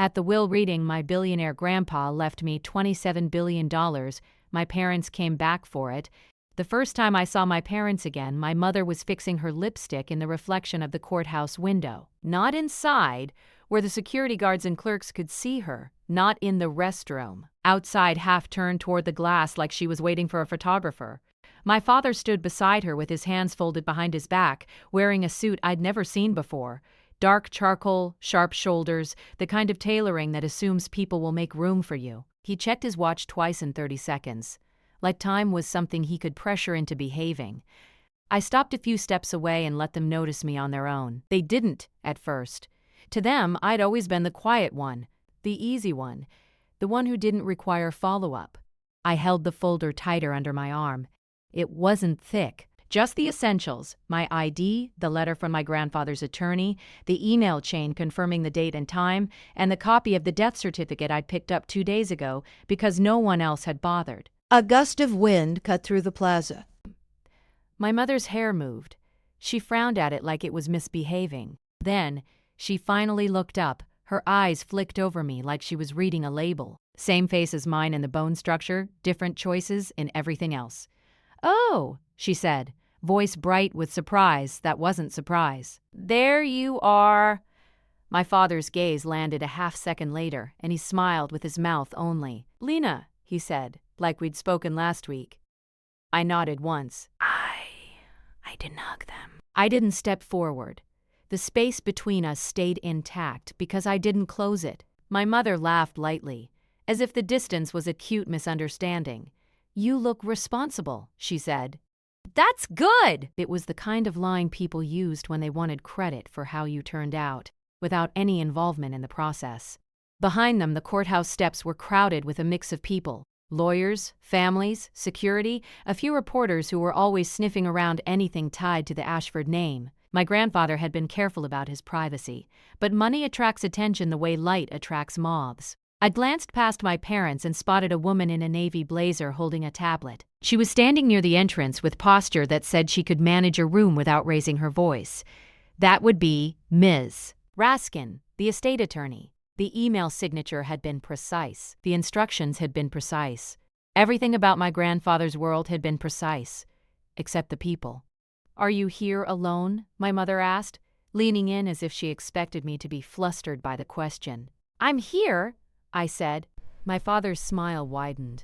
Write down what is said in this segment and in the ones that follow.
At the will reading, my billionaire grandpa left me $27 billion. My parents came back for it. The first time I saw my parents again, my mother was fixing her lipstick in the reflection of the courthouse window. Not inside, where the security guards and clerks could see her. Not in the restroom. Outside, half turned toward the glass like she was waiting for a photographer. My father stood beside her with his hands folded behind his back, wearing a suit I'd never seen before. Dark charcoal, sharp shoulders, the kind of tailoring that assumes people will make room for you. He checked his watch twice in 30 seconds. Like time was something he could pressure into behaving. I stopped a few steps away and let them notice me on their own. They didn't, at first. To them, I'd always been the quiet one, the easy one, the one who didn't require follow-up. I held the folder tighter under my arm. It wasn't thick, just the essentials: my ID, the letter from my grandfather's attorney, the email chain confirming the date and time, and the copy of the death certificate I'd picked up 2 days ago because no one else had bothered. A gust of wind cut through the plaza. My mother's hair moved. She frowned at it like it was misbehaving. Then, she finally looked up. Her eyes flicked over me like she was reading a label. Same face as mine in the bone structure, different choices in everything else. "Oh," she said, voice bright with surprise that wasn't surprise. "There you are." My father's gaze landed a half-second later, and he smiled with his mouth only. "Lena," he said, like we'd spoken last week. I nodded once. I didn't hug them. I didn't step forward. The space between us stayed intact because I didn't close it. My mother laughed lightly, as if the distance was a cute misunderstanding. "You look responsible," she said. "That's good!" It was the kind of line people used when they wanted credit for how you turned out, without any involvement in the process. Behind them, the courthouse steps were crowded with a mix of people. Lawyers, families, security, a few reporters who were always sniffing around anything tied to the Ashford name. My grandfather had been careful about his privacy, but money attracts attention the way light attracts moths. I glanced past my parents and spotted a woman in a navy blazer holding a tablet. She was standing near the entrance with posture that said she could manage a room without raising her voice. That would be Ms. Raskin, the estate attorney. The email signature had been precise. The instructions had been precise. Everything about my grandfather's world had been precise, except the people. "Are you here alone?" my mother asked, leaning in as if she expected me to be flustered by the question. "I'm here," I said. My father's smile widened.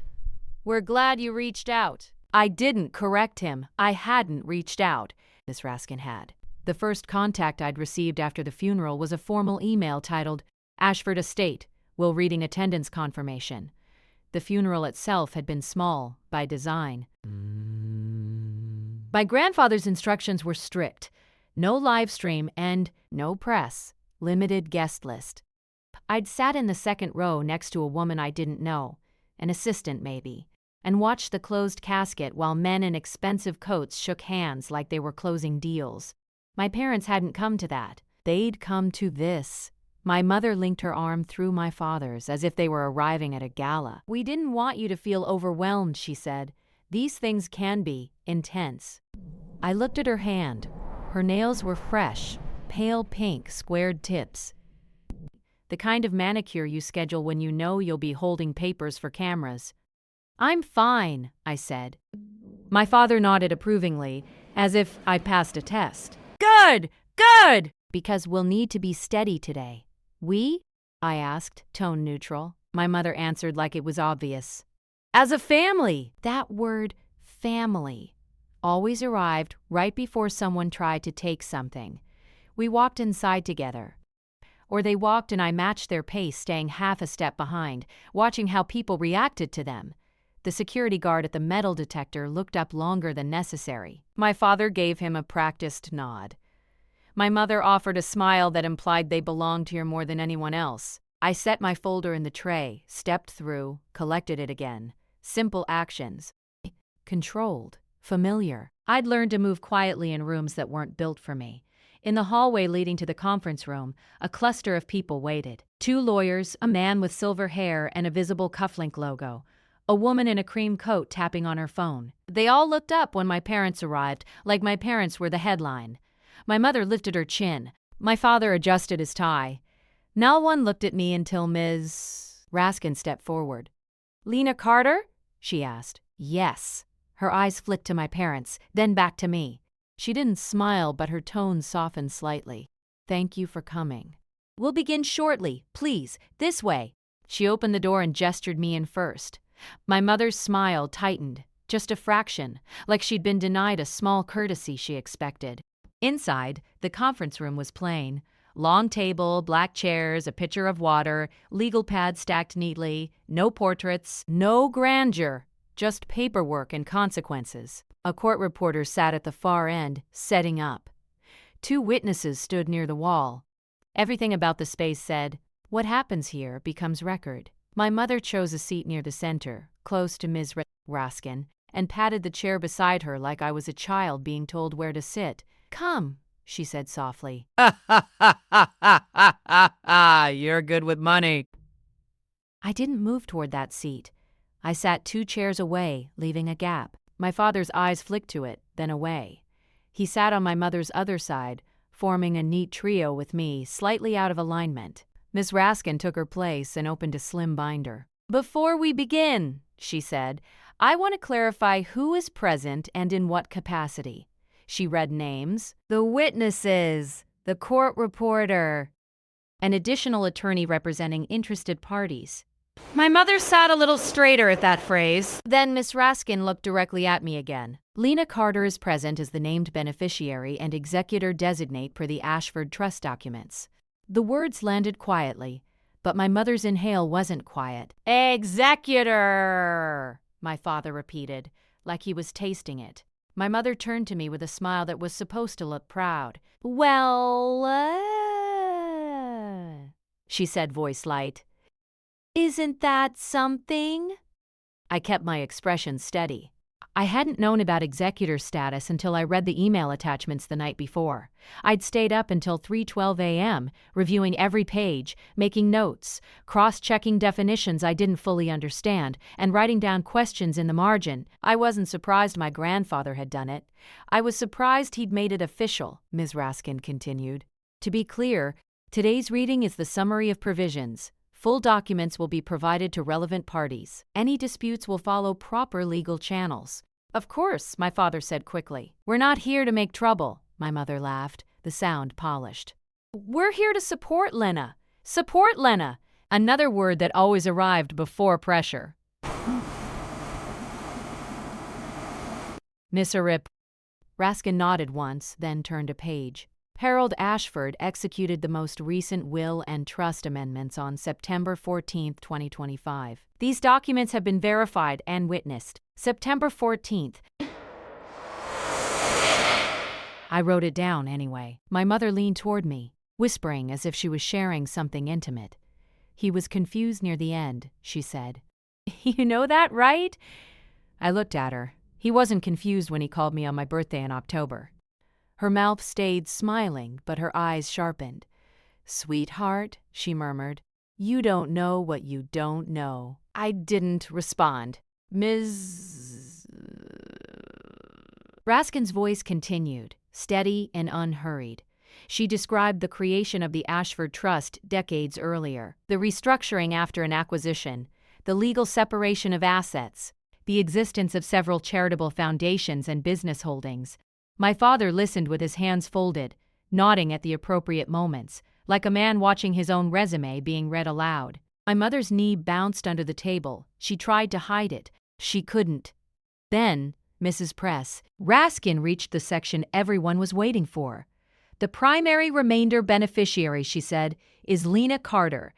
"We're glad you reached out." I didn't correct him. I hadn't reached out. Miss Raskin had. The first contact I'd received after the funeral was a formal email titled, "Ashford Estate, will reading attendance confirmation." The funeral itself had been small, by design. My grandfather's instructions were strict. No live stream and no press. Limited guest list. I'd sat in the second row next to a woman I didn't know, an assistant maybe, and watched the closed casket while men in expensive coats shook hands like they were closing deals. My parents hadn't come to that. They'd come to this. My mother linked her arm through my father's as if they were arriving at a gala. "We didn't want you to feel overwhelmed," she said. "These things can be intense." I looked at her hand. Her nails were fresh, pale pink, squared tips. The kind of manicure you schedule when you know you'll be holding papers for cameras. "I'm fine," I said. My father nodded approvingly, as if I passed a test. "Good! Good!" "Because we'll need to be steady today." "We?" I asked, tone neutral. My mother answered like it was obvious. "As a family!" That word, family, always arrived right before someone tried to take something. We walked inside together. Or they walked and I matched their pace, staying half a step behind, watching how people reacted to them. The security guard at the metal detector looked up longer than necessary. My father gave him a practiced nod. My mother offered a smile that implied they belonged here more than anyone else. I set my folder in the tray, stepped through, collected it again. Simple actions. Controlled. Familiar. I'd learned to move quietly in rooms that weren't built for me. In the hallway leading to the conference room, a cluster of people waited. 2 lawyers, a man with silver hair and a visible cufflink logo, a woman in a cream coat tapping on her phone. They all looked up when my parents arrived, like my parents were the headline. My mother lifted her chin. My father adjusted his tie. No one looked at me until Ms. Raskin stepped forward. "Lena Carter?" she asked. "Yes." Her eyes flicked to my parents, then back to me. She didn't smile, but her tone softened slightly. "Thank you for coming." "We'll begin shortly. Please, this way." She opened the door and gestured me in first. My mother's smile tightened, just a fraction, like she'd been denied a small courtesy she expected. Inside, the conference room was plain. Long table, black chairs, a pitcher of water, legal pads stacked neatly, no portraits, no grandeur, just paperwork and consequences. A court reporter sat at the far end, setting up. 2 witnesses stood near the wall. Everything about the space said, "What happens here becomes record." My mother chose a seat near the center, close to Ms. Raskin, and patted the chair beside her like I was a child being told where to sit. "Come," she said softly. "You're good with money." I didn't move toward that seat. I sat 2 chairs away, leaving a gap. My father's eyes flicked to it, then away. He sat on my mother's other side, forming a neat trio with me, slightly out of alignment. Miss Raskin took her place and opened a slim binder. "Before we begin," she said, "I want to clarify who is present and in what capacity." She read names. "The witnesses, the court reporter, an additional attorney representing interested parties." My mother sat a little straighter at that phrase. Then Miss Raskin looked directly at me again. "Lena Carter is present as the named beneficiary and executor designate per the Ashford Trust documents." The words landed quietly, but my mother's inhale wasn't quiet. "Executor," my father repeated, like he was tasting it. My mother turned to me with a smile that was supposed to look proud. "Well, she said, voice light. "Isn't that something?" I kept my expression steady. I hadn't known about executor status until I read the email attachments the night before. I'd stayed up until 3:12 a.m., reviewing every page, making notes, cross-checking definitions I didn't fully understand, and writing down questions in the margin. I wasn't surprised my grandfather had done it. I was surprised he'd made it official, Ms. Raskin continued. "To be clear, today's reading is the summary of provisions. Full documents will be provided to relevant parties. Any disputes will follow proper legal channels." "Of course," my father said quickly. "We're not here to make trouble," my mother laughed, the sound polished. "We're here to support Lena. Support Lena," another word that always arrived before pressure. "Miss Arip." Raskin nodded once, then turned a page. Harold Ashford executed the most recent will and trust amendments on September 14, 2025. These documents have been verified and witnessed. September 14th. I wrote it down anyway. My mother leaned toward me, whispering as if she was sharing something intimate. "He was confused near the end," she said. "You know that, right?" I looked at her. He wasn't confused when he called me on my birthday in October. Her mouth stayed smiling, but her eyes sharpened. "Sweetheart," she murmured, "you don't know what you don't know." I didn't respond. "Ms. Raskin's voice continued, steady and unhurried. She described the creation of the Ashford Trust decades earlier, the restructuring after an acquisition, the legal separation of assets, the existence of several charitable foundations and business holdings. My father listened with his hands folded, nodding at the appropriate moments, like a man watching his own resume being read aloud. My mother's knee bounced under the table. She tried to hide it. She couldn't. Then, Mrs. Press, Raskin reached the section everyone was waiting for. "The primary remainder beneficiary," she said, "is Lena Carter."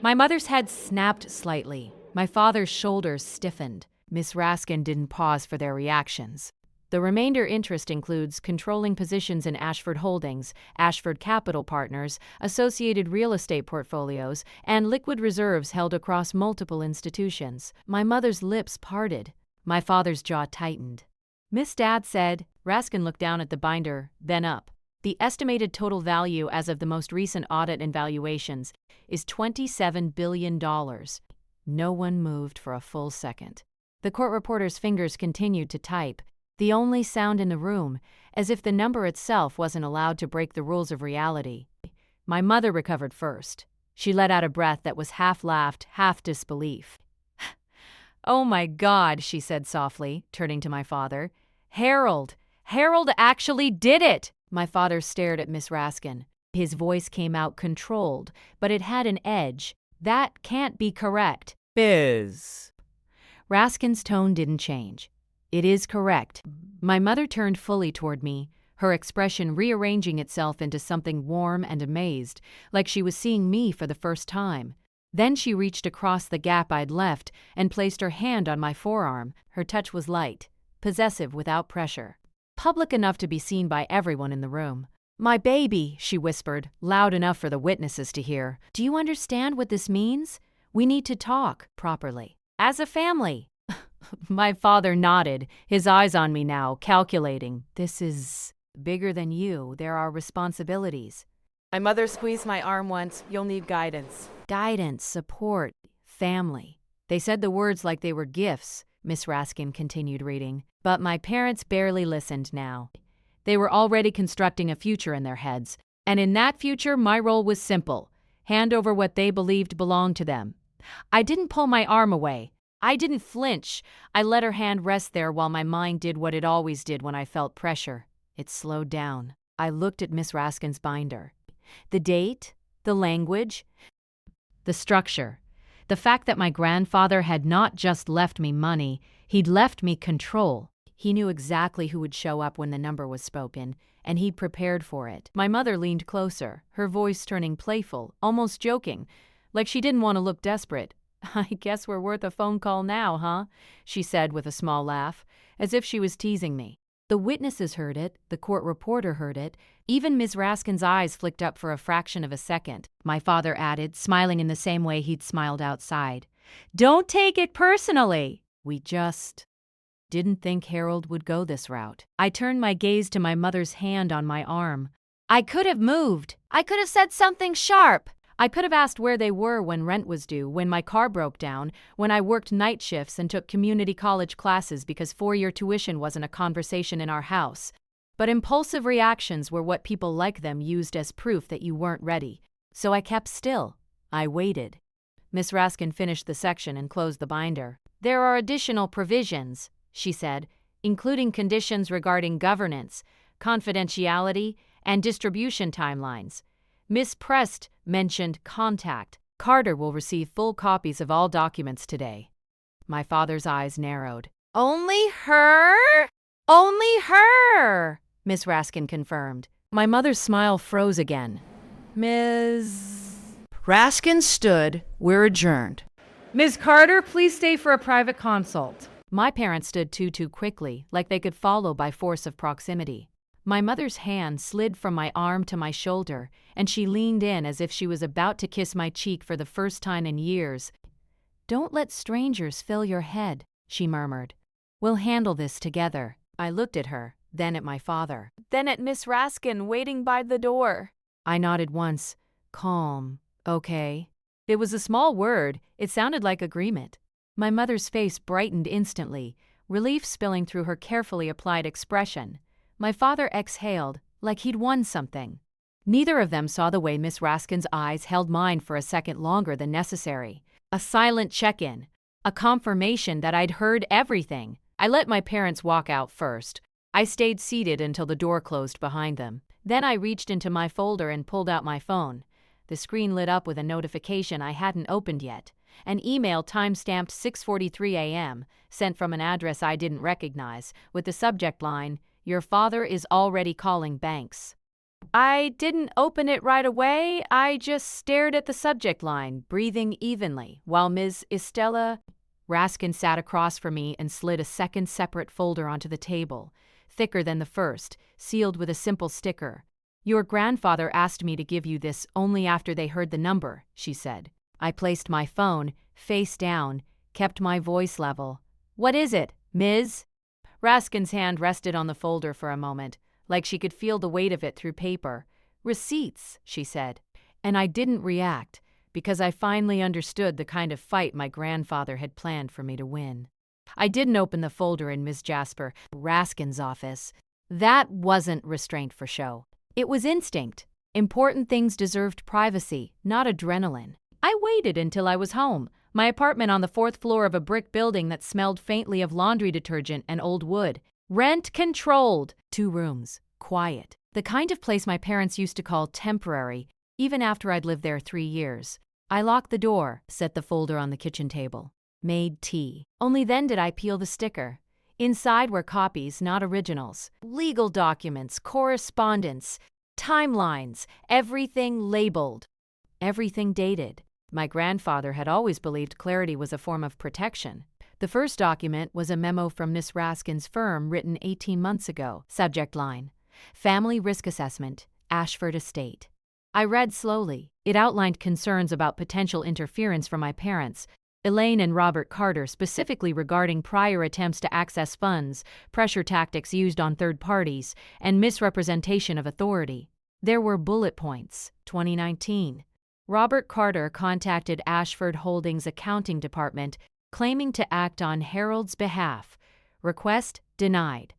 My mother's head snapped slightly. My father's shoulders stiffened. Miss Raskin didn't pause for their reactions. "The remainder interest includes controlling positions in Ashford Holdings, Ashford Capital Partners, associated real estate portfolios, and liquid reserves held across multiple institutions." My mother's lips parted. My father's jaw tightened. "Miss Dad said," Raskin looked down at the binder, then up. "The estimated total value as of the most recent audit and valuations is $27 billion. No one moved for a full second. The court reporter's fingers continued to type, the only sound in the room, as if the number itself wasn't allowed to break the rules of reality. My mother recovered first. She let out a breath that was half laughed, half disbelief. "Oh my God," she said softly, turning to my father. "Harold! Harold actually did it!" My father stared at Miss Raskin. His voice came out controlled, but it had an edge. "That can't be correct." Biz. Raskin's tone didn't change. "It is correct." My mother turned fully toward me, her expression rearranging itself into something warm and amazed, like she was seeing me for the first time. Then she reached across the gap I'd left and placed her hand on my forearm. Her touch was light, possessive without pressure, public enough to be seen by everyone in the room. "My baby," she whispered, loud enough for the witnesses to hear. "Do you understand what this means? We need to talk properly. As a family." My father nodded, his eyes on me now, calculating. "This is bigger than you. There are responsibilities." My mother squeezed my arm once. "You'll need guidance." Guidance, support, family. They said the words like they were gifts, Miss Raskin continued reading. But my parents barely listened now. They were already constructing a future in their heads, and in that future my role was simple: hand over what they believed belonged to them. I didn't pull my arm away. I didn't flinch. I let her hand rest there while my mind did what it always did when I felt pressure. It slowed down. I looked at Miss Raskin's binder. The date, the language, the structure. The fact that my grandfather had not just left me money, he'd left me control. He knew exactly who would show up when the number was spoken, and he'd prepared for it. My mother leaned closer, her voice turning playful, almost joking, like she didn't want to look desperate. "I guess we're worth a phone call now, huh?" she said with a small laugh, as if she was teasing me. The witnesses heard it, the court reporter heard it, even Ms. Raskin's eyes flicked up for a fraction of a second. My father added, smiling in the same way he'd smiled outside. "Don't take it personally. We just didn't think Harold would go this route." I turned my gaze to my mother's hand on my arm. "I could have moved. I could have said something sharp. I could have asked where they were when rent was due, when my car broke down, when I worked night shifts and took community college classes because four-year tuition wasn't a conversation in our house. But impulsive reactions were what people like them used as proof that you weren't ready. So I kept still. I waited." Miss Raskin finished the section and closed the binder. "There are additional provisions," she said, "including conditions regarding governance, confidentiality, and distribution timelines. Miss Prest mentioned contact. Carter will receive full copies of all documents today." My father's eyes narrowed. "Only her? Only her?" Miss Raskin confirmed. My mother's smile froze again. "Ms. Raskin stood. We're adjourned. Ms. Carter, please stay for a private consult." My parents stood too quickly, like they could follow by force of proximity. My mother's hand slid from my arm to my shoulder, and she leaned in as if she was about to kiss my cheek for the first time in years. "Don't let strangers fill your head," she murmured. "We'll handle this together." I looked at her, then at my father, then at Miss Raskin waiting by the door. I nodded once. Calm. Okay. It was a small word. It sounded like agreement. My mother's face brightened instantly, relief spilling through her carefully applied expression. My father exhaled, like he'd won something. Neither of them saw the way Miss Raskin's eyes held mine for a second longer than necessary. A silent check-in, a confirmation that I'd heard everything. I let my parents walk out first. I stayed seated until the door closed behind them. Then I reached into my folder and pulled out my phone. The screen lit up with a notification I hadn't opened yet. An email time-stamped 6:43 a.m., sent from an address I didn't recognize, with the subject line, "Your father is already calling banks." I didn't open it right away. I just stared at the subject line, breathing evenly, while Ms. Estella Raskin sat across from me and slid a second separate folder onto the table, thicker than the first, sealed with a simple sticker. "Your grandfather asked me to give you this only after they heard the number," she said. I placed my phone, face down, kept my voice level. "What is it, Ms.?" Raskin's hand rested on the folder for a moment, like she could feel the weight of it through paper. "Receipts," she said. And I didn't react, because I finally understood the kind of fight my grandfather had planned for me to win. I didn't open the folder in Ms. Jasper Raskin's office. That wasn't restraint for show. It was instinct. Important things deserved privacy, not adrenaline. I waited until I was home, my apartment on the fourth floor of a brick building that smelled faintly of laundry detergent and old wood. Rent controlled. 2 rooms. Quiet. The kind of place my parents used to call temporary, even after I'd lived there 3 years. I locked the door, set the folder on the kitchen table. Made tea. Only then did I peel the sticker. Inside were copies, not originals. Legal documents, correspondence, timelines, everything labeled. Everything dated. My grandfather had always believed clarity was a form of protection. The first document was a memo from Miss Raskin's firm written 18 months ago. Subject line: Family Risk Assessment, Ashford Estate. I read slowly. It outlined concerns about potential interference from my parents, Elaine and Robert Carter, specifically regarding prior attempts to access funds, pressure tactics used on third parties, and misrepresentation of authority. There were bullet points. 2019. Robert Carter contacted Ashford Holdings' accounting department claiming to act on Harold's behalf. Request denied.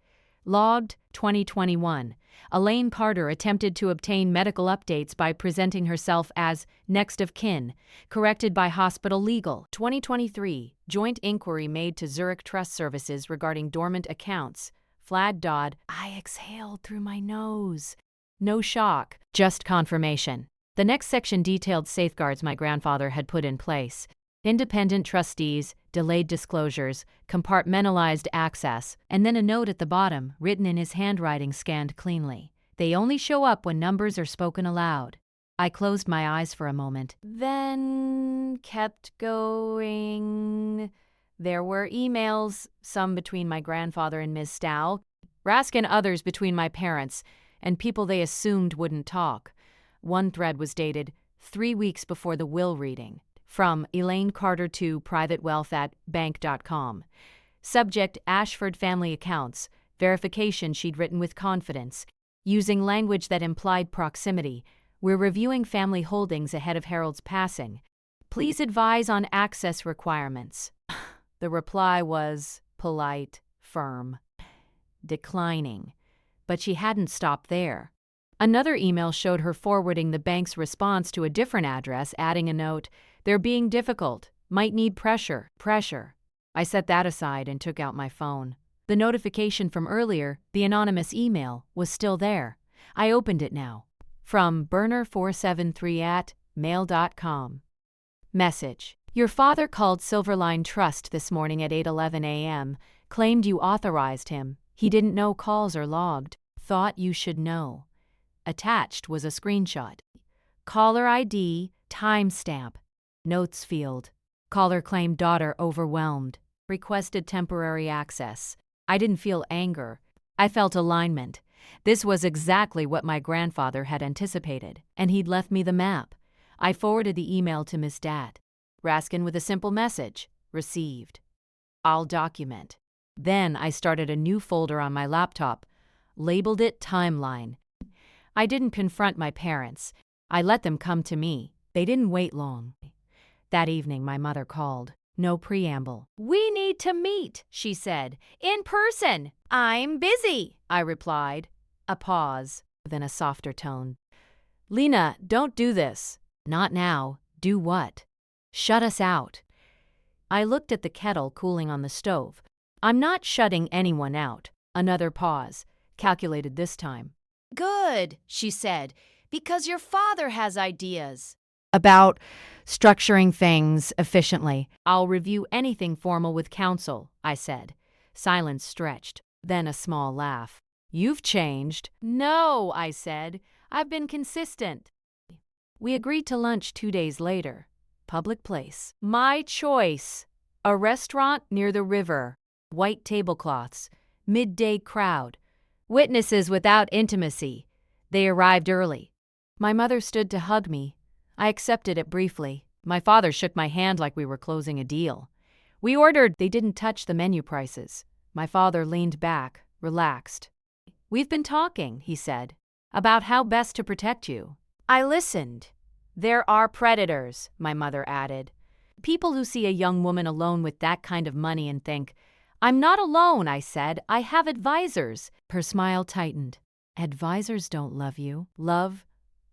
Logged 2021. Elaine Carter attempted to obtain medical updates by presenting herself as next of kin, corrected by Hospital Legal. 2023. Joint inquiry made to Zurich Trust Services regarding dormant accounts. Flad Dodd. I exhaled through my nose. No shock, just confirmation. The next section detailed safeguards my grandfather had put in place. Independent trustees, delayed disclosures, compartmentalized access, and then a note at the bottom, written in his handwriting scanned cleanly. They only show up when numbers are spoken aloud. I closed my eyes for a moment, then kept going. There were emails, some between my grandfather and Ms. Stow, Raskin others between my parents, and people they assumed wouldn't talk. One thread was dated 3 weeks before the will reading. From Elaine Carter to privatewealth@bank.com. Subject: Ashford family accounts. Verification she'd written with confidence, using language that implied proximity. We're reviewing family holdings ahead of Harold's passing. Please advise on access requirements. The reply was polite, firm, declining. But she hadn't stopped there. Another email showed her forwarding the bank's response to a different address, adding a note: They're being difficult. Might need pressure. I set that aside and took out my phone. The notification from earlier, the anonymous email, was still there. I opened it now. From burner473@mail.com. Message: Your father called Silverline Trust this morning at 8:11 a.m., claimed you authorized him. He didn't know calls are logged. Thought you should know. Attached was a screenshot. Caller ID, timestamp. Notes field. Caller claimed daughter overwhelmed. Requested temporary access. I didn't feel anger. I felt alignment. This was exactly what my grandfather had anticipated, and he'd left me the map. I forwarded the email to Miss Dat. Raskin with a simple message. Received. I'll document. Then I started a new folder on my laptop. Labeled it Timeline. I didn't confront my parents. I let them come to me. They didn't wait long. That evening, my mother called. No preamble. We need to meet, she said. In person. I'm busy, I replied. A pause, then a softer tone. Lena, don't do this. Not now. Do what? Shut us out. I looked at the kettle cooling on the stove. I'm not shutting anyone out. Another pause. Calculated this time. Good, she said, because your father has ideas. About structuring things efficiently. I'll review anything formal with counsel, I said. Silence stretched, then a small laugh. You've changed. No, I said. I've been consistent. We agreed to lunch 2 days later. Public place. My choice. A restaurant near the river. White tablecloths. Midday crowd. Witnesses without intimacy. They arrived early. My mother stood to hug me. I accepted it briefly. My father shook my hand like we were closing a deal. We ordered. They didn't touch the menu prices. My father leaned back, relaxed. We've been talking, he said, about how best to protect you. I listened. There are predators, my mother added. People who see a young woman alone with that kind of money and think, I'm not alone, I said. I have advisors. Her smile tightened. Advisors don't love you. Love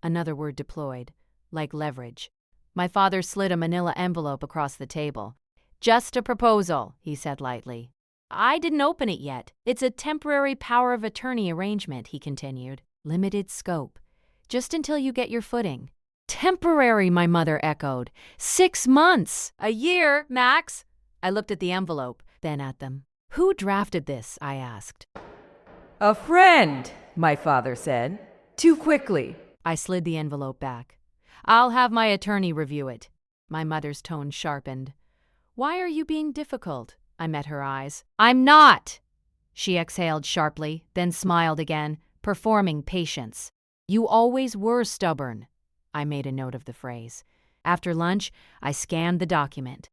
Another word deployed, like leverage. My father slid a manila envelope across the table. "Just a proposal," he said lightly. "I didn't open it yet. It's a temporary power of attorney arrangement," he continued. "Limited scope. Just until you get your footing." "Temporary," my mother echoed. 6 months! "A year, max!" I looked at the envelope, then at them. "Who drafted this?" I asked. "A friend," my father said. "Too quickly." I slid the envelope back. "I'll have my attorney review it." My mother's tone sharpened. "Why are you being difficult?" I met her eyes. "I'm not!" She exhaled sharply, then smiled again, performing patience. "You always were stubborn." I made a note of the phrase. After lunch, I scanned the document.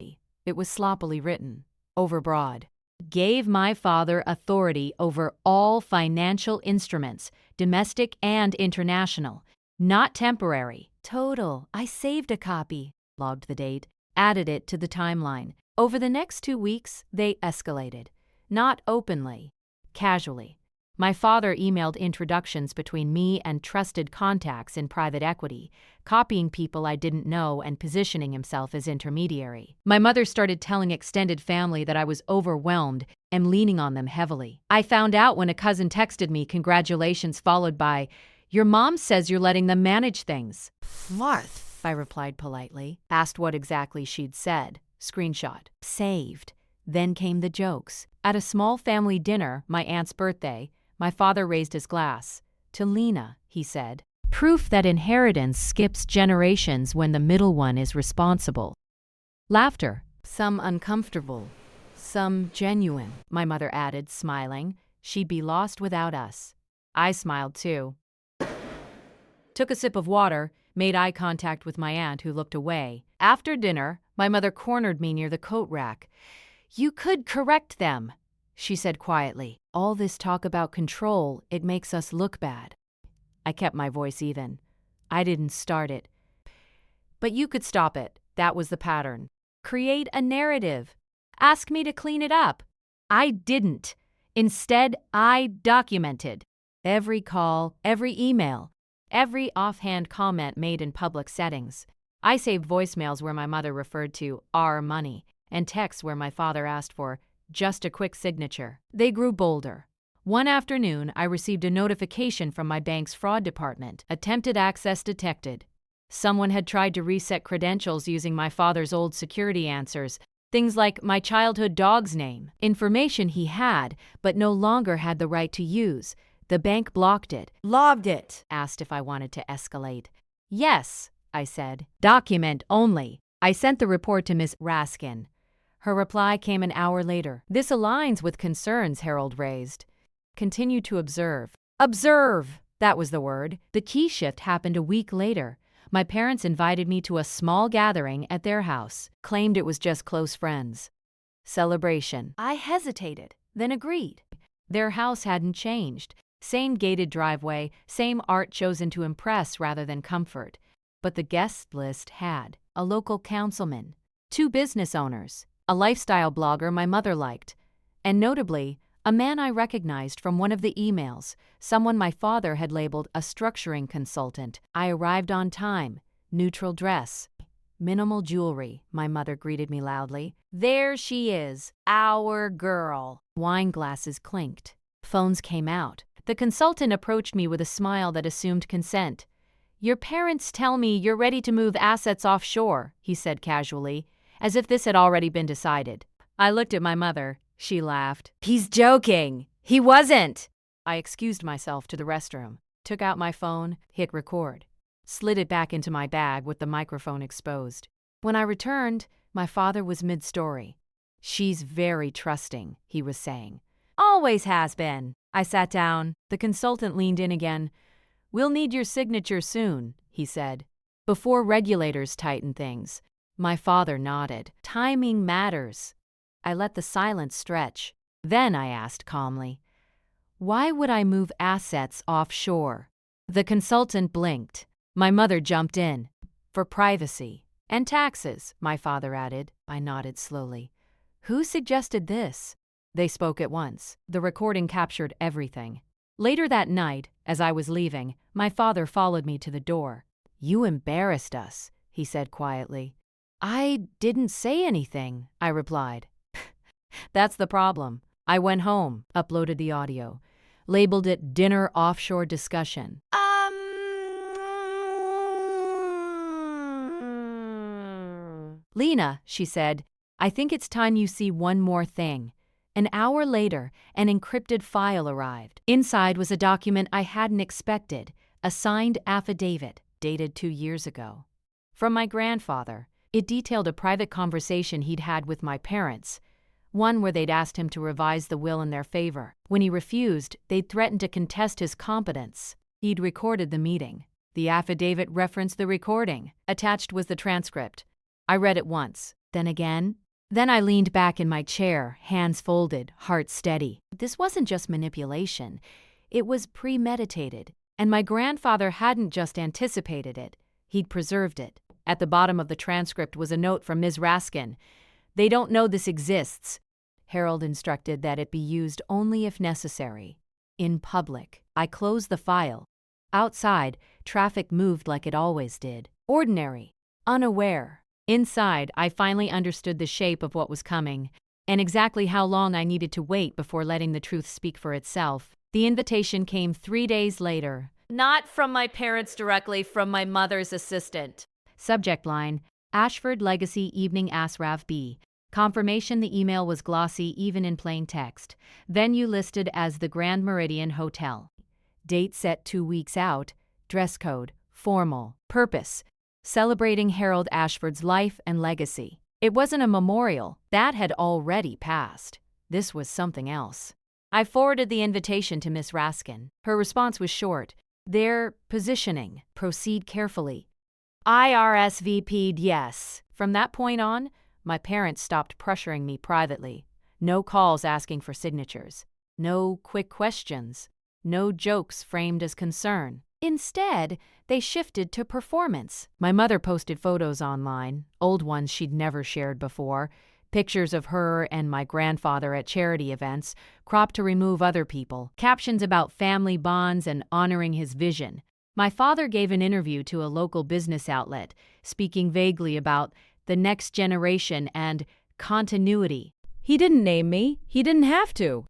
It was sloppily written, overbroad. Gave my father authority over all financial instruments, domestic and international. Not temporary. Total. I saved a copy. Logged the date. Added it to the timeline. Over the next 2 weeks, they escalated. Not openly. Casually. My father emailed introductions between me and trusted contacts in private equity, copying people I didn't know and positioning himself as intermediary. My mother started telling extended family that I was overwhelmed and leaning on them heavily. I found out when a cousin texted me congratulations followed by, "Your mom says you're letting them manage things." What? I replied politely, asked what exactly she'd said. Screenshot. Saved. Then came the jokes. At a small family dinner, my aunt's birthday, my father raised his glass. "To Lena," he said. "Proof that inheritance skips generations when the middle one is responsible." Laughter. Some uncomfortable. Some genuine, my mother added, smiling. She'd be lost without us. I smiled too. Took a sip of water, made eye contact with my aunt who looked away. After dinner, my mother cornered me near the coat rack. "You could correct them," she said quietly. "All this talk about control, it makes us look bad." I kept my voice even. "I didn't start it. But you could stop it. That was the pattern. Create a narrative. Ask me to clean it up." I didn't. Instead, I documented. Every call, every email, every offhand comment made in public settings. I saved voicemails where my mother referred to our money and texts where my father asked for just a quick signature. They grew bolder. One afternoon, I received a notification from my bank's fraud department. Attempted access detected. Someone had tried to reset credentials using my father's old security answers, things like my childhood dog's name, information he had but no longer had the right to use. The bank blocked it. "Logged it," asked if I wanted to escalate. "Yes," I said. "Document only." I sent the report to Miss Raskin. Her reply came an hour later. "This aligns with concerns Harold raised. Continue to observe." Observe! That was the word. The key shift happened a week later. My parents invited me to a small gathering at their house, claimed it was just close friends. Celebration. I hesitated, then agreed. Their house hadn't changed. Same gated driveway, same art chosen to impress rather than comfort. But the guest list had a local councilman, 2 business owners, a lifestyle blogger my mother liked, and notably, a man I recognized from one of the emails, someone my father had labeled a structuring consultant. I arrived on time, neutral dress, minimal jewelry, my mother greeted me loudly. "There she is, our girl." Wine glasses clinked. Phones came out. The consultant approached me with a smile that assumed consent. "Your parents tell me you're ready to move assets offshore," he said casually, as if this had already been decided. I looked at my mother. She laughed. "He's joking. He wasn't." I excused myself to the restroom, took out my phone, hit record, slid it back into my bag with the microphone exposed. When I returned, my father was mid-story. "She's very trusting," he was saying. "Always has been." I sat down. The consultant leaned in again. "We'll need your signature soon," he said. "Before regulators tighten things." My father nodded. "Timing matters." I let the silence stretch. Then I asked calmly, "Why would I move assets offshore?" The consultant blinked. My mother jumped in. "For privacy. And taxes," my father added. I nodded slowly. "Who suggested this?" They spoke at once. The recording captured everything. Later that night, As I was leaving, my father followed me to the door. "You embarrassed us," he said quietly. "I didn't say anything," I replied. "That's the problem." I went home, uploaded the audio, labeled it Dinner Offshore Discussion. "Lena," she said, "I think it's time you see one more thing." An hour later, an encrypted file arrived. Inside was a document I hadn't expected, a signed affidavit dated 2 years ago. From my grandfather, it detailed a private conversation he'd had with my parents, one where they'd asked him to revise the will in their favor. When he refused, they'd threatened to contest his competence. He'd recorded the meeting. The affidavit referenced the recording. Attached was the transcript. I read it once, then again. Then I leaned back in my chair, hands folded, heart steady. This wasn't just manipulation. It was premeditated, and my grandfather hadn't just anticipated it. He'd preserved it. At the bottom of the transcript was a note from Ms. Raskin. "They don't know this exists." Harold instructed that it be used only if necessary. In public. I closed the file. Outside, traffic moved like it always did. Ordinary. Unaware. Inside, I finally understood the shape of what was coming, and exactly how long I needed to wait before letting the truth speak for itself. The invitation came 3 days later. "Not from my parents directly, from my mother's assistant." Subject line, Ashford Legacy Evening Asrav B. Confirmation the email was glossy even in plain text. Venue listed as the Grand Meridian Hotel. Date set 2 weeks out. Dress code, formal. Purpose, celebrating Harold Ashford's life and legacy. It wasn't a memorial. That had already passed. This was something else. I forwarded the invitation to Miss Raskin. Her response was short. "Their positioning. Proceed carefully." I RSVP'd yes. From that point on, my parents stopped pressuring me privately. No calls asking for signatures. No quick questions. No jokes framed as concern. Instead, they shifted to performance. My mother posted photos online, old ones she'd never shared before, pictures of her and my grandfather at charity events, cropped to remove other people, captions about family bonds and honoring his vision. My father gave an interview to a local business outlet, speaking vaguely about the next generation and continuity. He didn't name me. He didn't have to.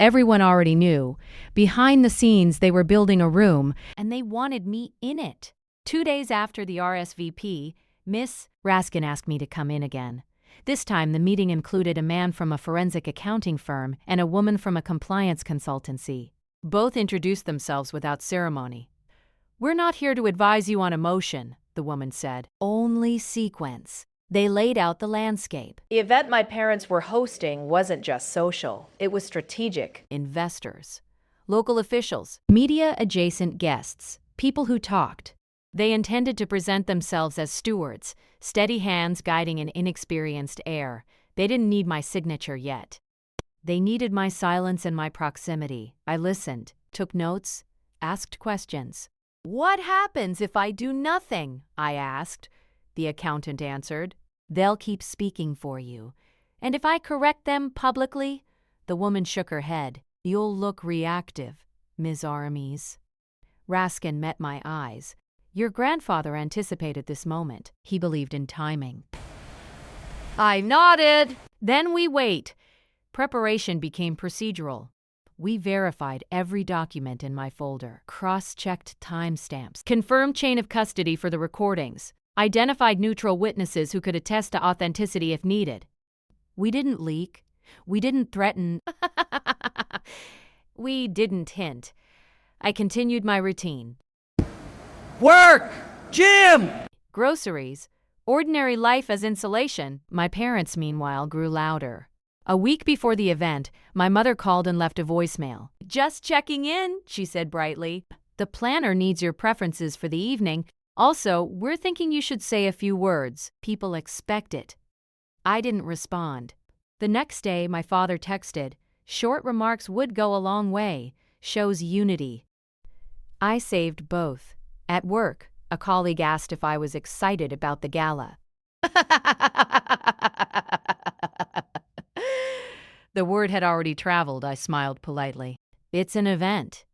Everyone already knew. Behind the scenes, they were building a room, and they wanted me in it. 2 days after the RSVP, Miss Raskin asked me to come in again. This time, the meeting included a man from a forensic accounting firm and a woman from a compliance consultancy. Both introduced themselves without ceremony. "We're not here to advise you on emotion," the woman said. "Only sequence." They laid out the landscape. The event my parents were hosting wasn't just social, it was strategic. Investors, local officials, media-adjacent guests, people who talked. They intended to present themselves as stewards, steady hands guiding an inexperienced heir. They didn't need my signature yet. They needed my silence and my proximity. I listened, took notes, asked questions. "What happens if I do nothing?" I asked. The accountant answered. "They'll keep speaking for you. And if I correct them publicly?" The woman shook her head. "You'll look reactive, Ms. Aramis." Raskin met my eyes. "Your grandfather anticipated this moment. He believed in timing." I nodded. "Then we wait." Preparation became procedural. We verified every document in my folder, cross-checked timestamps, confirmed chain of custody for the recordings, identified neutral witnesses who could attest to authenticity if needed. We didn't leak. We didn't threaten. We didn't hint. I continued my routine. Work! Gym! Groceries. Ordinary life as insulation. My parents, meanwhile, grew louder. A week before the event, my mother called and left a voicemail. "Just checking in," she said brightly. "The planner needs your preferences for the evening. Also, we're thinking you should say a few words. People expect it." I didn't respond. The next day, my father texted. Short remarks would go a long way. Shows unity. I saved both. At work, a colleague asked if I was excited about the gala. The word had already traveled, I smiled politely. "It's an event."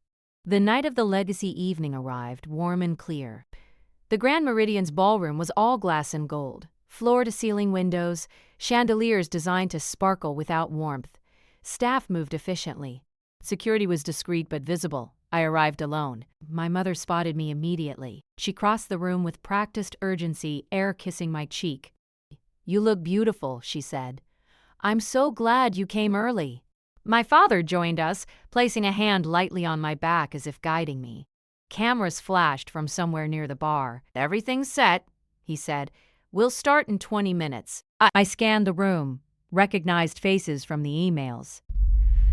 The night of the Legacy evening arrived, warm and clear. The Grand Meridian's ballroom was all glass and gold, floor-to-ceiling windows, chandeliers designed to sparkle without warmth. Staff moved efficiently. Security was discreet but visible. I arrived alone. My mother spotted me immediately. She crossed the room with practiced urgency, air kissing my cheek. "You look beautiful," she said. "I'm so glad you came early." My father joined us, placing a hand lightly on my back as if guiding me. Cameras flashed from somewhere near the bar. "Everything's set," he said. "We'll start in 20 minutes. I scanned the room, recognized faces from the emails.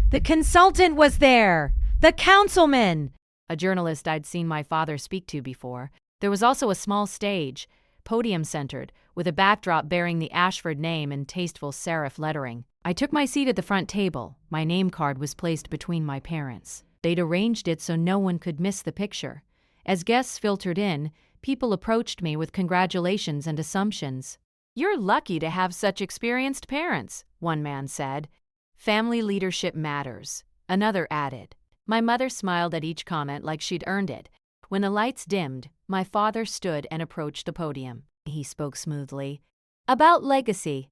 "The consultant was there! The councilman!" A journalist I'd seen my father speak to before. There was also a small stage, podium-centered, with a backdrop bearing the Ashford name in tasteful serif lettering. I took my seat at the front table. My name card was placed between my parents. They'd arranged it so no one could miss the picture. As guests filtered in, people approached me with congratulations and assumptions. "You're lucky to have such experienced parents," one man said. "Family leadership matters," another added. My mother smiled at each comment like she'd earned it. When the lights dimmed, my father stood and approached the podium. He spoke smoothly. "About legacy.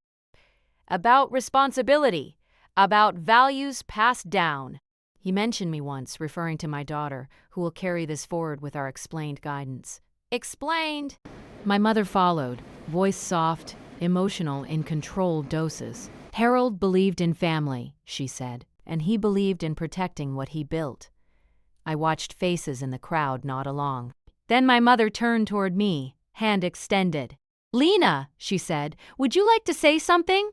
About responsibility. About values passed down." He mentioned me once, referring to my daughter, who will carry this forward with our explained guidance. "Explained." My mother followed, voice soft, emotional in controlled doses. "Harold believed in family," she said, "and he believed in protecting what he built." I watched faces in the crowd nod along. Then my mother turned toward me, hand extended. "Lena," she said, "would you like to say something?"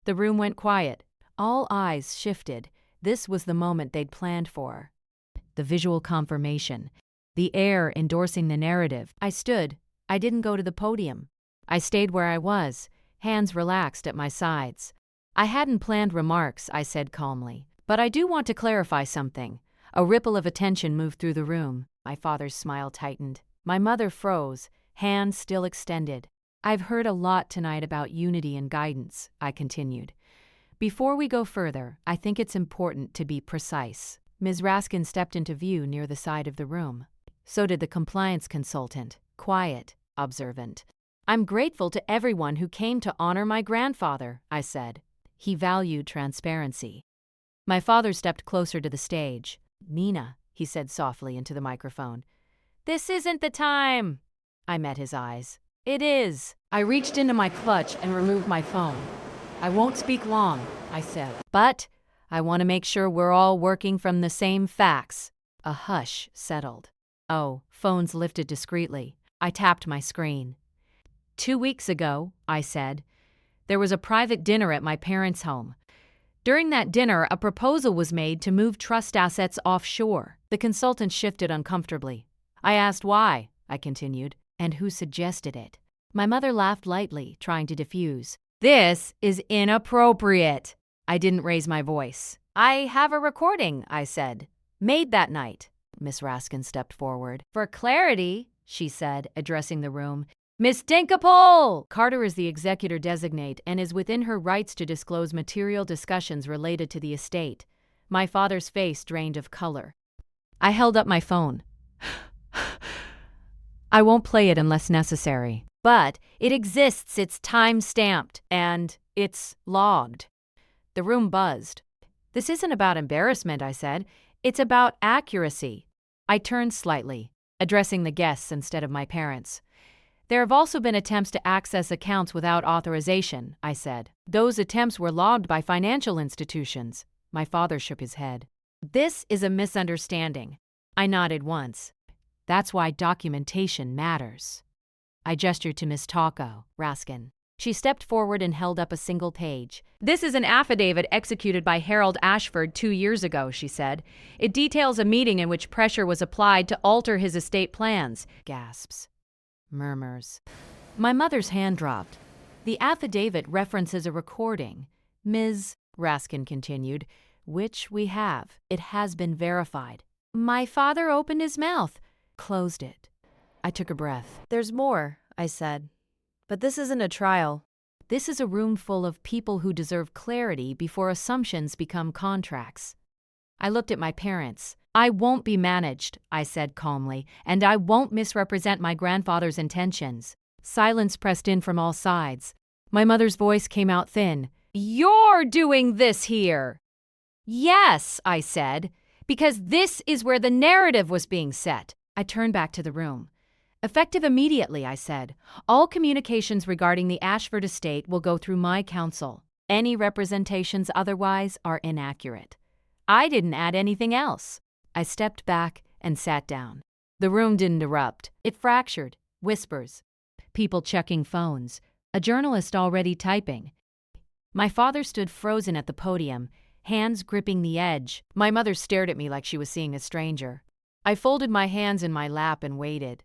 The room went quiet. All eyes shifted. This was the moment they'd planned for. The visual confirmation. The heir endorsing the narrative. I stood. I didn't go to the podium. I stayed where I was, hands relaxed at my sides. "I hadn't planned remarks," I said calmly, "but I do want to clarify something." A ripple of attention moved through the room. My father's smile tightened. My mother froze, hands still extended. "I've heard a lot tonight about unity and guidance," I continued. "Before we go further, I think it's important to be precise." Ms. Raskin stepped into view near the side of the room. So did the compliance consultant, quiet, observant. "I'm grateful to everyone who came to honor my grandfather," I said. He valued transparency. My father stepped closer to the stage. "Nina," he said softly into the microphone. "This isn't the time." I met his eyes. "It is." I reached into my clutch and removed my phone. "I won't speak long," I said. "But I want to make sure we're all working from the same facts." A hush settled. Oh, phones lifted discreetly. I tapped my screen. 2 weeks ago," I said, "there was a private dinner at my parents' home. During that dinner, a proposal was made to move trust assets offshore." The consultant shifted uncomfortably. "I asked why," I continued, "and who suggested it." My mother laughed lightly, trying to diffuse. "This is inappropriate." I didn't raise my voice. "I have a recording," I said. "Made that night." Miss Raskin stepped forward. "For clarity," she said, addressing the room, "Miss Dinkapole!" Carter is the executor designate and is within her rights to disclose material discussions related to the estate. My father's face drained of color. I held up my phone. "I won't play it unless necessary. But it exists, it's time-stamped, and it's logged." The room buzzed. "This isn't about embarrassment," I said. "It's about accuracy." I turned slightly, addressing the guests instead of my parents. "There have also been attempts to access accounts without authorization," I said. "Those attempts were logged by financial institutions." My father shook his head. "This is a misunderstanding." I nodded once. "That's why documentation matters." I gestured to Miss Raskin. She stepped forward and held up a single page. "This is an affidavit executed by Harold Ashford 2 years ago," she said. "It details a meeting in which pressure was applied to alter his estate plans." Gasps. Murmurs. My mother's hand dropped. "The affidavit references a recording," Ms. Raskin continued, "which we have. It has been verified." My father opened his mouth, closed it. I took a breath. "There's more," I said. "But this isn't a trial. This is a room full of people who deserve clarity before assumptions become contracts." I looked at my parents. I won't be managed, I said calmly, and I won't misrepresent my grandfather's intentions. Silence pressed in from all sides. My mother's voice came out thin. You're doing this here! Yes, I said, because this is where the narrative was being set. I turned back to the room. Effective immediately, I said. All communications regarding the Ashford estate will go through my counsel. Any representations otherwise are inaccurate. I didn't add anything else. I stepped back and sat down. The room didn't erupt. It fractured. Whispers. People checking phones. A journalist already typing. My father stood frozen at the podium, hands gripping the edge. My mother stared at me like she was seeing a stranger. I folded my hands in my lap and waited.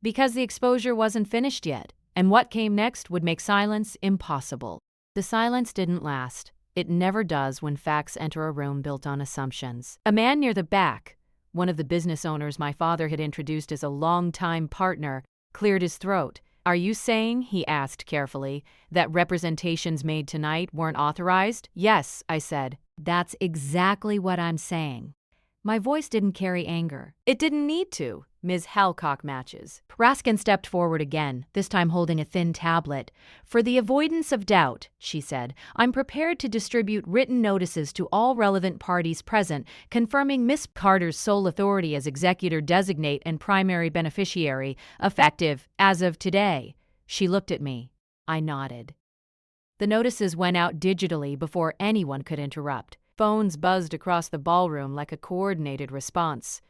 Because the exposure wasn't finished yet, and what came next would make silence impossible. The silence didn't last. It never does when facts enter a room built on assumptions. A man near the back, one of the business owners my father had introduced as a longtime partner, cleared his throat. Are you saying, he asked carefully, that representations made tonight weren't authorized? Yes, I said. That's exactly what I'm saying. My voice didn't carry anger. It didn't need to. Ms. Halcock matches. Raskin stepped forward again, this time holding a thin tablet. For the avoidance of doubt, she said, I'm prepared to distribute written notices to all relevant parties present, confirming Miss Carter's sole authority as executor designate and primary beneficiary, effective as of today. She looked at me. I nodded. The notices went out digitally before anyone could interrupt. Phones buzzed across the ballroom like a coordinated response.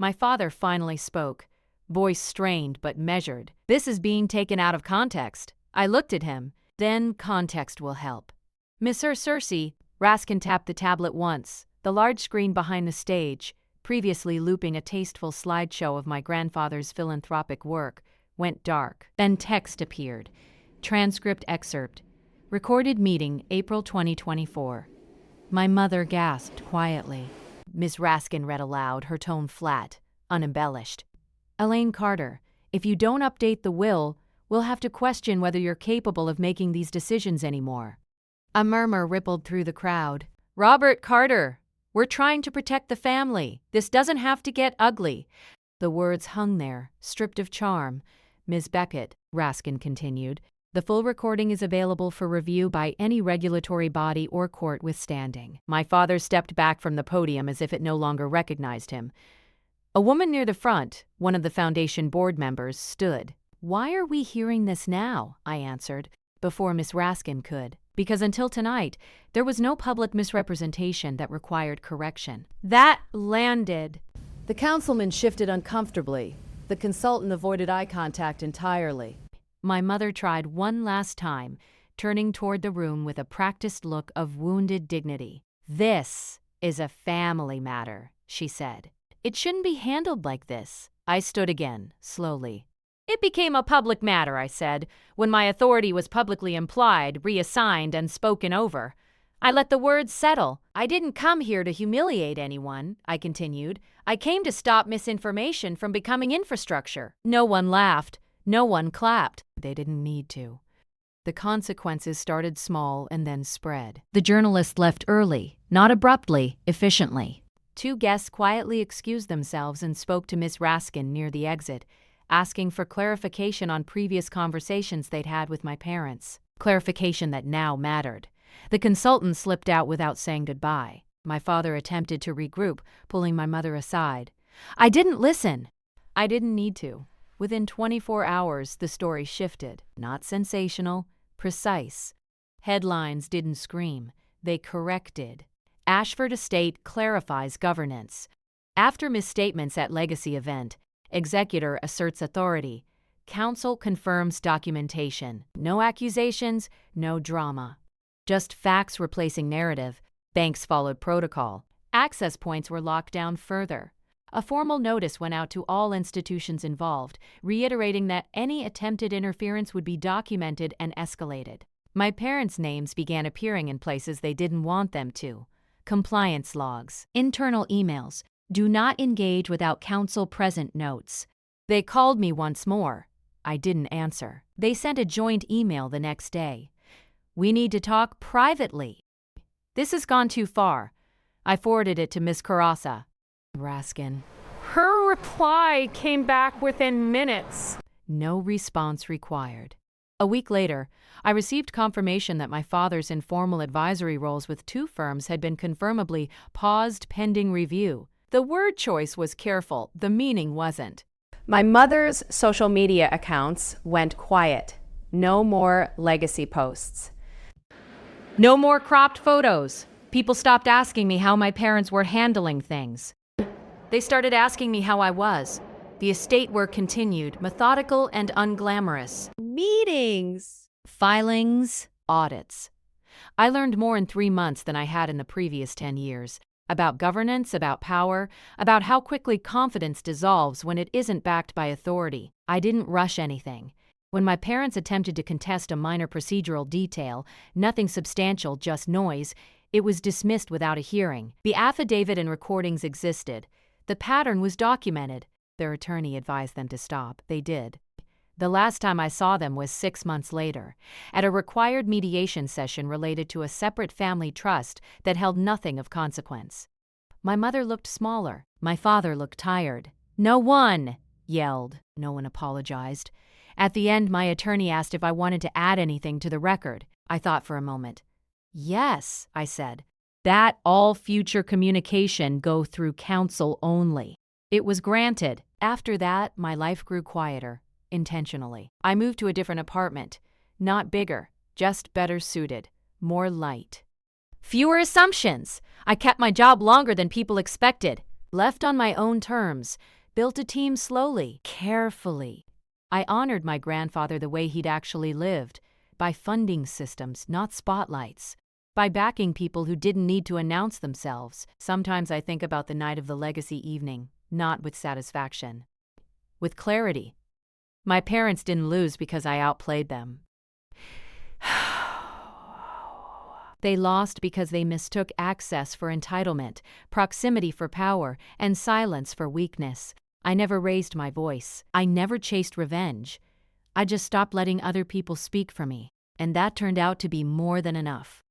My father finally spoke, voice strained but measured. This is being taken out of context. I looked at him. Then context will help. Monsieur Circe, Raskin tapped the tablet once. The large screen behind the stage, previously looping a tasteful slideshow of my grandfather's philanthropic work, went dark. Then text appeared. Transcript excerpt. Recorded meeting, April 2024. My mother gasped quietly. Miss Raskin read aloud, her tone flat, unembellished. Elaine Carter, if you don't update the will, we'll have to question whether you're capable of making these decisions anymore. A murmur rippled through the crowd. Robert Carter, we're trying to protect the family. This doesn't have to get ugly. The words hung there, stripped of charm. Ms. Beckett, Raskin continued, the full recording is available for review by any regulatory body or court with standing. My father stepped back from the podium as if it no longer recognized him. A woman near the front, one of the foundation board members, stood. Why are we hearing this now? I answered, before Miss Raskin could. Because until tonight, there was no public misrepresentation that required correction. That landed. The councilman shifted uncomfortably. The consultant avoided eye contact entirely. My mother tried one last time, turning toward the room with a practiced look of wounded dignity. This is a family matter, she said. It shouldn't be handled like this. I stood again, slowly. It became a public matter, I said, when my authority was publicly implied, reassigned, and spoken over. I let the words settle. I didn't come here to humiliate anyone, I continued. I came to stop misinformation from becoming infrastructure. No one laughed. No one clapped. They didn't need to. The consequences started small and then spread. The journalist left early, not abruptly, efficiently. Two guests quietly excused themselves and spoke to Miss Raskin near the exit, asking for clarification on previous conversations they'd had with my parents. Clarification that now mattered. The consultant slipped out without saying goodbye. My father attempted to regroup, pulling my mother aside. I didn't listen. I didn't need to. Within 24 hours, the story shifted. Not sensational, precise. Headlines didn't scream. They corrected. Ashford Estate clarifies governance. After misstatements at legacy event, executor asserts authority. Council confirms documentation. No accusations, no drama. Just facts replacing narrative. Banks followed protocol. Access points were locked down further. A formal notice went out to all institutions involved, reiterating that any attempted interference would be documented and escalated. My parents' names began appearing in places they didn't want them to. Compliance logs, internal emails, do not engage without council present notes. They called me once more. I didn't answer. They sent a joint email the next day. We need to talk privately. This has gone too far. I forwarded it to Miss Carassa. Raskin. Her reply came back within minutes. No response required. A week later, I received confirmation that my father's informal advisory roles with 2 firms had been confirmably paused pending review. The word choice was careful, the meaning wasn't. My mother's social media accounts went quiet. No more legacy posts. No more cropped photos. People stopped asking me how my parents were handling things. They started asking me how I was. The estate work continued, methodical and unglamorous. Meetings. Filings, audits. I learned more in 3 months than I had in the previous 10 years. About governance, about power, about how quickly confidence dissolves when it isn't backed by authority. I didn't rush anything. When my parents attempted to contest a minor procedural detail, nothing substantial, just noise, it was dismissed without a hearing. The affidavit and recordings existed. The pattern was documented. Their attorney advised them to stop. They did. The last time I saw them was 6 months later, at a required mediation session related to a separate family trust that held nothing of consequence. My mother looked smaller. My father looked tired. "No one!" yelled. No one apologized. At the end, my attorney asked if I wanted to add anything to the record. I thought for a moment. "Yes," I said. "That all future communication go through counsel only." It was granted. After that, my life grew quieter. Intentionally. I moved to a different apartment. Not bigger, just better suited. More light. Fewer assumptions. I kept my job longer than people expected. Left on my own terms. Built a team slowly, carefully. I honored my grandfather the way he'd actually lived. By funding systems, not spotlights. By backing people who didn't need to announce themselves. Sometimes I think about the night of the legacy evening, not with satisfaction. With clarity. My parents didn't lose because I outplayed them. They lost because they mistook access for entitlement, proximity for power, and silence for weakness. I never raised my voice. I never chased revenge. I just stopped letting other people speak for me, and that turned out to be more than enough.